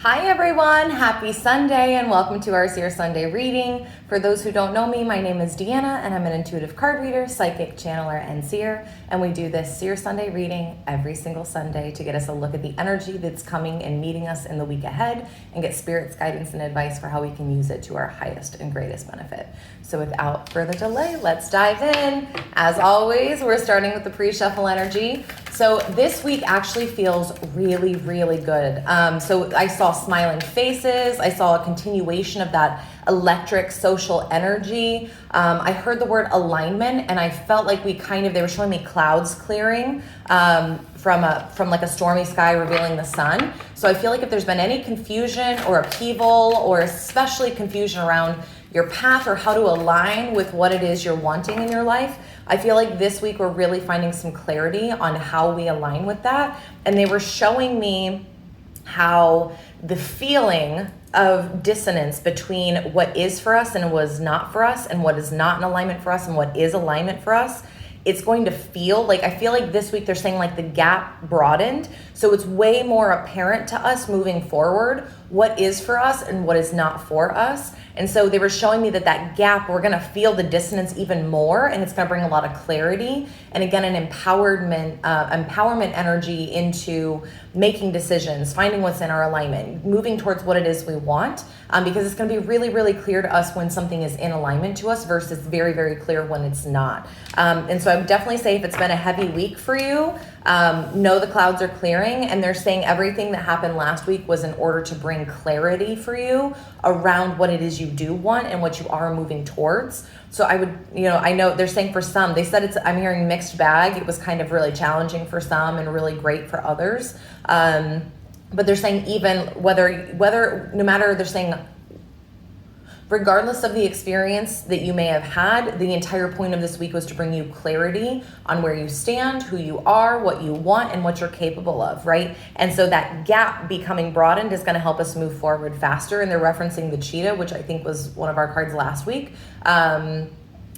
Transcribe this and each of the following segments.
Hi everyone, happy Sunday and welcome to our Seer Sunday reading. For those who don't know me, my name is Deanna and I'm an intuitive card reader, psychic, channeler, and seer. And we do this Seer Sunday reading every single Sunday to get us a look at the energy that's coming and meeting us in the week ahead and get Spirit's guidance and advice for how we can use it to our highest and greatest benefit. So without further delay, let's dive in. As always, we're starting with the pre-shuffle energy. So this week actually feels really, really good. So I saw smiling faces. I saw a continuation of that electric social energy. I heard the word alignment and I felt like they were showing me clouds clearing from like a stormy sky revealing the sun. So I feel like if there's been any confusion or upheaval, or especially confusion around your path or how to align with what it is you're wanting in your life, I feel like this week we're really finding some clarity on how we align with that. And they were showing me how the feeling of dissonance between what is for us and what is not for us, and what is not in alignment for us and what is alignment for us, it's going to feel like, I feel like this week they're saying like the gap broadened. So it's way more apparent to us moving forward what is for us and what is not for us. And so they were showing me that gap, we're going to feel the dissonance even more, and it's going to bring a lot of clarity and again an empowerment energy into making decisions, finding what's in our alignment, moving towards what it is we want, because it's going to be really, really clear to us when something is in alignment to us versus very, very clear when it's not. And so I would definitely say if it's been a heavy week for you, know the clouds are clearing, and they're saying everything that happened last week was in order to bring clarity for you around what it is you do want and what you are moving towards. So I would, I know they're saying for some, they said I'm hearing mixed bag. It was kind of really challenging for some and really great for others. But they're saying even no matter, they're saying regardless of the experience that you may have had, the entire point of this week was to bring you clarity on where you stand, who you are, what you want, and what you're capable of, right? And so that gap becoming broadened is going to help us move forward faster. And they're referencing the cheetah, which I think was one of our cards last week, and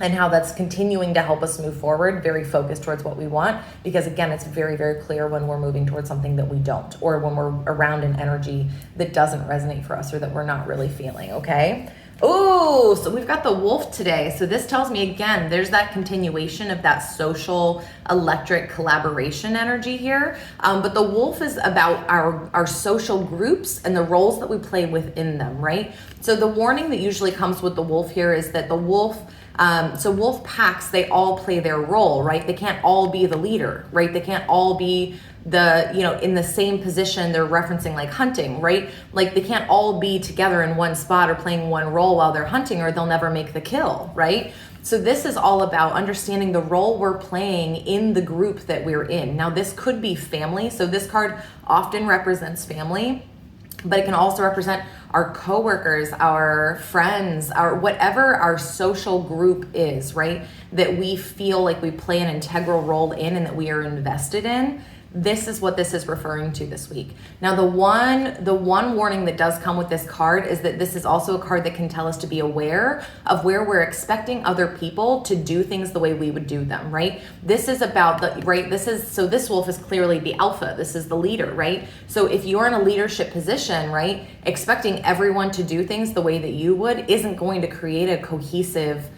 how that's continuing to help us move forward, very focused towards what we want. Because again, it's very, very clear when we're moving towards something that we don't, or when we're around an energy that doesn't resonate for us or that we're not really feeling, okay? Oh, so we've got the wolf today. So this tells me, again, there's that continuation of that social electric collaboration energy here. But the wolf is about our social groups and the roles that we play within them, right? So the warning that usually comes with the wolf here is that the wolf, so wolf packs, they all play their role, right? They can't all be the leader, right? They can't all be in the same position. They're referencing like hunting, right? Like they can't all be together in one spot or playing one role while they're hunting, or they'll never make the kill, right? So this is all about understanding the role we're playing in the group that we're in. Now this could be family. So this card often represents family, but it can also represent our coworkers, our friends, our whatever our social group is, right? That we feel like we play an integral role in and that we are invested in. This is what this is referring to this week. Now, the one warning that does come with this card is that this is also a card that can tell us to be aware of where we're expecting other people to do things the way we would do them, right? This is about this wolf is clearly the alpha. This is the leader, right? So if you're in a leadership position, right, expecting everyone to do things the way that you would isn't going to create a cohesive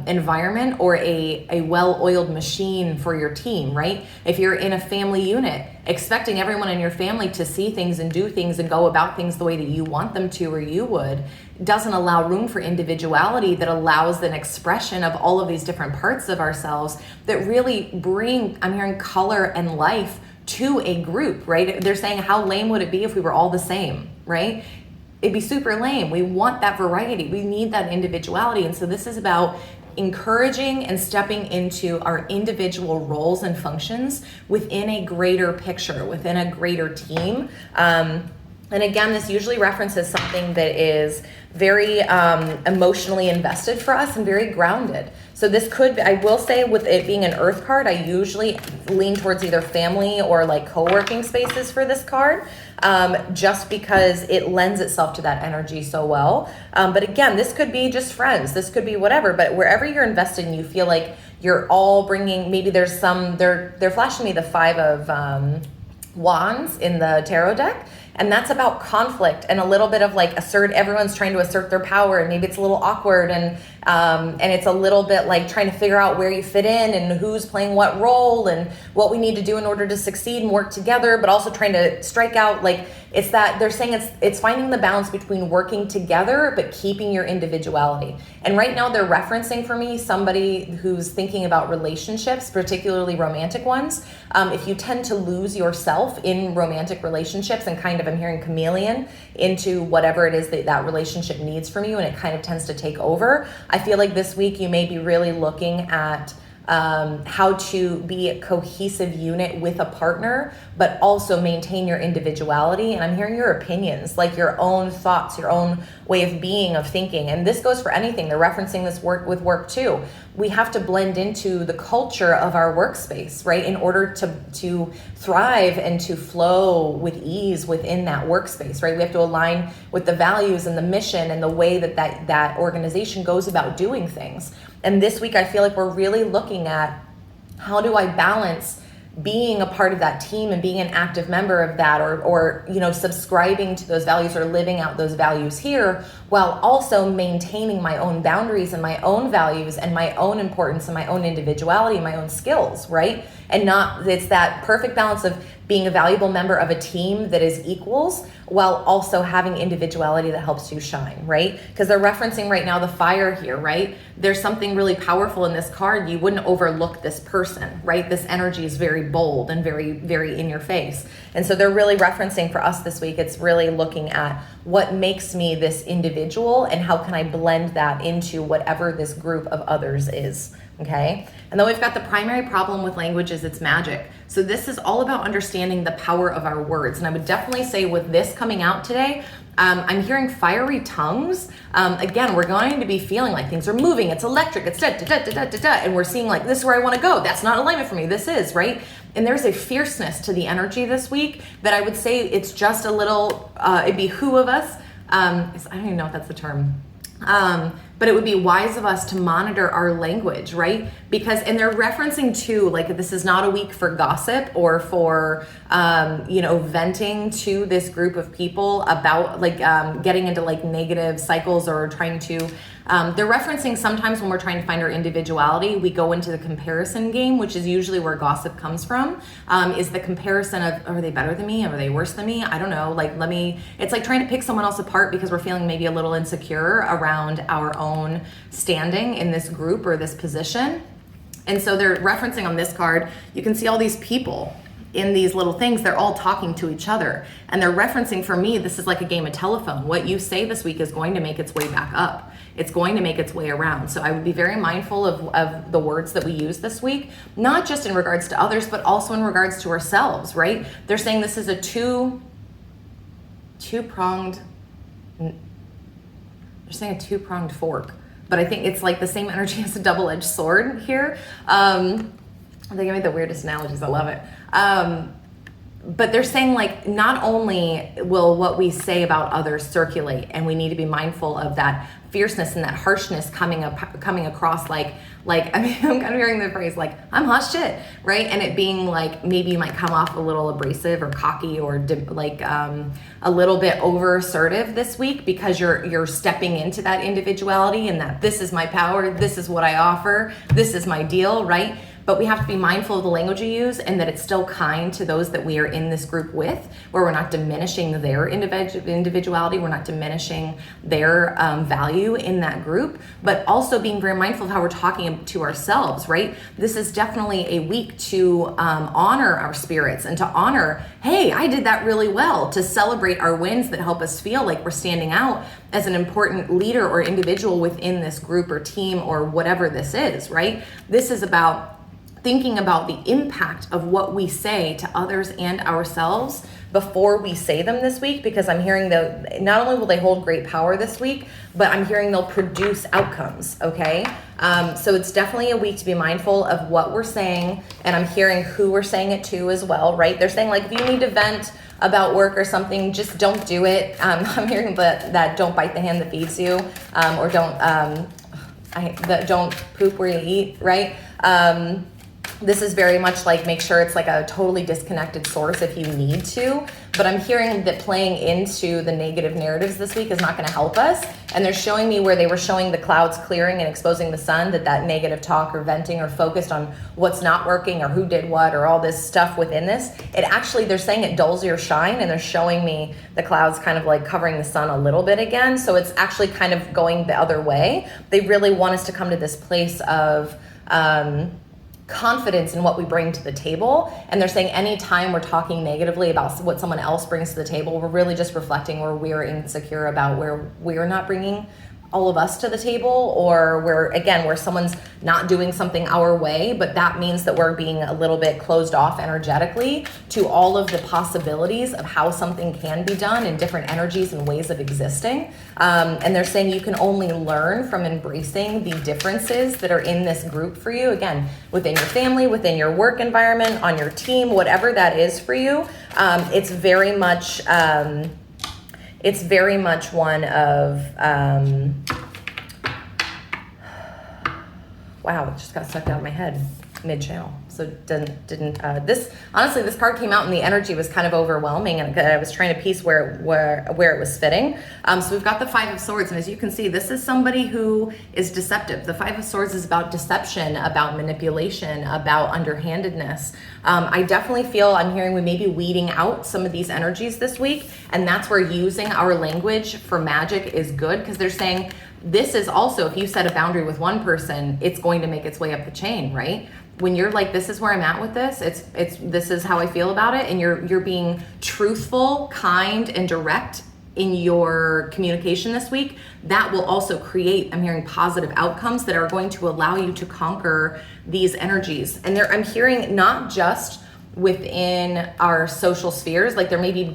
environment or a well-oiled machine for your team, right? If you're in a family unit, expecting everyone in your family to see things and do things and go about things the way that you want them to or you would, doesn't allow room for individuality that allows an expression of all of these different parts of ourselves that really bring, I'm hearing, color and life to a group, right? They're saying, how lame would it be if we were all the same, right? It'd be super lame. We want that variety. We need that individuality. And so this is about encouraging and stepping into our individual roles and functions within a greater picture, within a greater team. And again, this usually references something that is very emotionally invested for us and very grounded. So this could be, I will say with it being an earth card, I usually lean towards either family or like co-working spaces for this card, just because it lends itself to that energy so well. But again, this could be just friends. This could be whatever, but wherever you're invested and you feel like you're all bringing, maybe there's some, they're flashing me the 5 of wands in the tarot deck. And that's about conflict and a little bit of like everyone's trying to assert their power, and maybe it's a little awkward, and it's a little bit like trying to figure out where you fit in and who's playing what role and what we need to do in order to succeed and work together, but also trying to strike out. Like, it's that they're saying it's finding the balance between working together but keeping your individuality. And right now they're referencing for me somebody who's thinking about relationships, particularly romantic ones. If you tend to lose yourself in romantic relationships and kind of, I'm hearing chameleon into whatever it is that relationship needs from you, and it kind of tends to take over, I feel like this week you may be really looking at how to be a cohesive unit with a partner, but also maintain your individuality. And I'm hearing your opinions, like your own thoughts, your own way of being, of thinking. And this goes for anything. They're referencing this with work too. We have to blend into the culture of our workspace, right? In order to thrive and to flow with ease within that workspace, right? We have to align with the values and the mission and the way that organization goes about doing things. And this week, I feel like we're really looking at how do I balance being a part of that team and being an active member of that, or subscribing to those values or living out those values here, while also maintaining my own boundaries and my own values and my own importance and my own individuality and my own skills, right? And it's that perfect balance of being a valuable member of a team that is equals while also having individuality that helps you shine, right? Because they're referencing right now the fire here, right? There's something really powerful in this card. You wouldn't overlook this person, right? This energy is very bold and very, very in your face. And so they're really referencing for us this week, it's really looking at what makes me this individual and how can I blend that into whatever this group of others is. Okay. And then we've got the primary problem with language is it's magic. So this is all about understanding the power of our words. And I would definitely say with this coming out today, I'm hearing fiery tongues. Again, we're going to be feeling like things are moving. It's electric. It's da, da, da, da, da, da, and we're seeing like, this is where I want to go. That's not alignment for me. This is, right? And there's a fierceness to the energy this week that I would say it's just a little, it'd be who of us. I don't even know if that's the term. But it would be wise of us to monitor our language, right? And they're referencing too, like, this is not a week for gossip or for, venting to this group of people about getting into like negative cycles or trying to, they're referencing sometimes when we're trying to find our individuality, we go into the comparison game, which is usually where gossip comes from, is the comparison of, are they better than me? Are they worse than me? I don't know. It's like trying to pick someone else apart because we're feeling maybe a little insecure around our own standing in this group or this position. And so they're referencing on this card, you can see all these people in these little things, they're all talking to each other. And they're referencing, for me, this is like a game of telephone. What you say this week is going to make its way back up. It's going to make its way around. So I would be very mindful of the words that we use this week, not just in regards to others, but also in regards to ourselves, right? They're saying this is a two-pronged fork. But I think it's like the same energy as a double-edged sword here. They give me the weirdest analogies. I love it. But they're saying like, not only will what we say about others circulate, and we need to be mindful of that fierceness and that harshness coming across like I mean, I'm kind of hearing the phrase like, I'm hot shit, right? And it being like, maybe you might come off a little abrasive or cocky or a little bit over assertive this week because you're stepping into that individuality and that this is my power, this is what I offer, this is my deal, right? But we have to be mindful of the language we use and that it's still kind to those that we are in this group with, where we're not diminishing their individuality, we're not diminishing their value in that group, but also being very mindful of how we're talking to ourselves, right? This is definitely a week to honor our spirits and to honor, hey, I did that really well, to celebrate our wins that help us feel like we're standing out as an important leader or individual within this group or team or whatever this is, right? This is about thinking about the impact of what we say to others and ourselves before we say them this week, because I'm hearing that not only will they hold great power this week, but I'm hearing they'll produce outcomes, okay? So it's definitely a week to be mindful of what we're saying, and I'm hearing who we're saying it to as well, right? They're saying like, if you need to vent about work or something, just don't do it. I'm hearing that don't bite the hand that feeds you, or don't poop where you eat, right? This is very much like, make sure it's like a totally disconnected source if you need to. But I'm hearing that playing into the negative narratives this week is not going to help us. And they're showing me where they were showing the clouds clearing and exposing the sun, that negative talk or venting or focused on what's not working or who did what or all this stuff within this. It actually, they're saying it dulls your shine, and they're showing me the clouds kind of like covering the sun a little bit again. So it's actually kind of going the other way. They really want us to come to this place of confidence in what we bring to the table. And they're saying anytime we're talking negatively about what someone else brings to the table, we're really just reflecting where we're insecure about where we're not bringing all of us to the table, or where someone's not doing something our way, but that means that we're being a little bit closed off energetically to all of the possibilities of how something can be done in different energies and ways of existing. And they're saying you can only learn from embracing the differences that are in this group for you, again, within your family, within your work environment, on your team, whatever that is for you. It's very much one of, wow, it just got sucked out of my head mid-channel. So this card came out and the energy was kind of overwhelming, and I was trying to piece where it was fitting. So we've got the Five of Swords, and as you can see, this is somebody who is deceptive. The Five of Swords is about deception, about manipulation, about underhandedness. I definitely feel, I'm hearing we may be weeding out some of these energies this week, and that's where using our language for magic is good, because they're saying this is also, if you set a boundary with one person, it's going to make its way up the chain, right? When you're like, this is where I'm at with this, this is how I feel about it, and you're being truthful, kind, and direct in your communication this week, that will also create, I'm hearing, positive outcomes that are going to allow you to conquer these energies. And I'm hearing not just within our social spheres, like there may be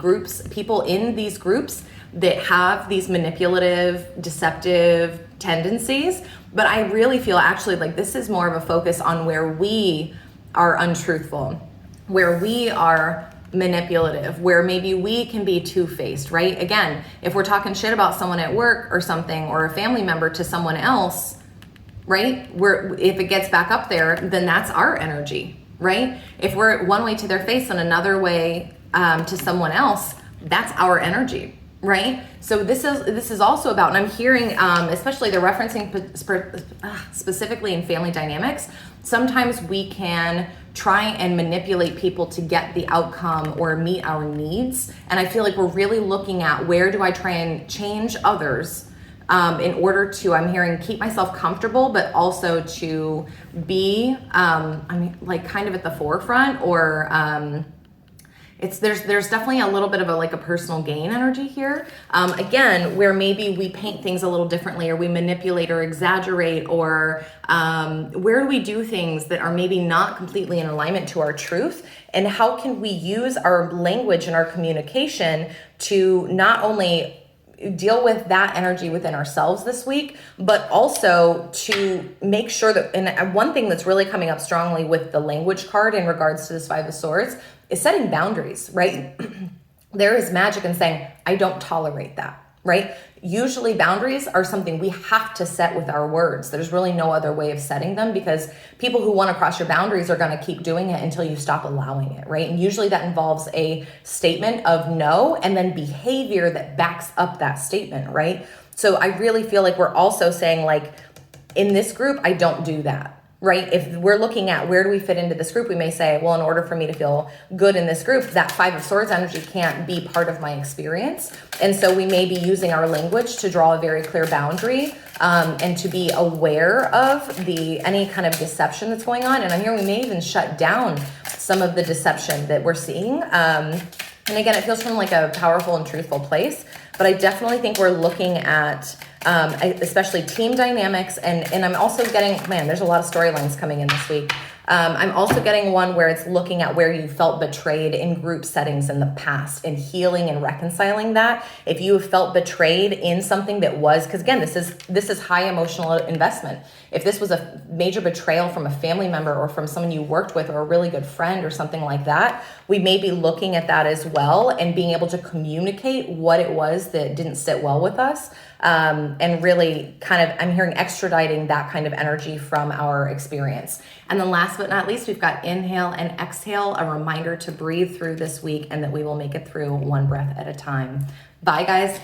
people in these groups that have these manipulative, deceptive tendencies, but I really feel actually like this is more of a focus on where we are untruthful, where we are manipulative, where maybe we can be two-faced, right? Again, if we're talking shit about someone at work or something, or a family member to someone else, right? If it gets back up there, then that's our energy, right? If we're one way to their face and another way to someone else, that's our energy, right? So this is also about, and I'm hearing, especially they're referencing specifically in family dynamics, sometimes we can try and manipulate people to get the outcome or meet our needs. And I feel like we're really looking at, where do I try and change others in order to, I'm hearing, keep myself comfortable, but also to be, like kind of at the forefront, or there's definitely a little bit of a personal gain energy here. Again, where maybe we paint things a little differently, or we manipulate or exaggerate, or where do we do things that are maybe not completely in alignment to our truth, and how can we use our language and our communication to not only deal with that energy within ourselves this week, but also to make sure that, and one thing that's really coming up strongly with the language card in regards to this Five of Swords is setting boundaries, right? There is magic in saying, I don't tolerate that, right? Usually boundaries are something we have to set with our words. There's really no other way of setting them, because people who want to cross your boundaries are going to keep doing it until you stop allowing it, right? And usually that involves a statement of no, and then behavior that backs up that statement, right? So I really feel like we're also saying, like, in this group, I don't do that. Right? If we're looking at where do we fit into this group, we may say, well, in order for me to feel good in this group, that Five of Swords energy can't be part of my experience. And so we may be using our language to draw a very clear boundary, and to be aware of any kind of deception that's going on. And I'm hearing we may even shut down some of the deception that we're seeing. And again, it feels from like a powerful and truthful place, but I definitely think we're looking at especially team dynamics, and I'm also getting, man, there's a lot of storylines coming in this week. I'm also getting one where it's looking at where you felt betrayed in group settings in the past, and healing and reconciling that. If you have felt betrayed in something that was, because again, this is high emotional investment. If this was a major betrayal from a family member or from someone you worked with or a really good friend or something like that, we may be looking at that as well and being able to communicate what it was that didn't sit well with us. And really kind of, I'm hearing extraditing that kind of energy from our experience. And then last but not least, we've got inhale and exhale, a reminder to breathe through this week and that we will make it through one breath at a time. Bye, guys.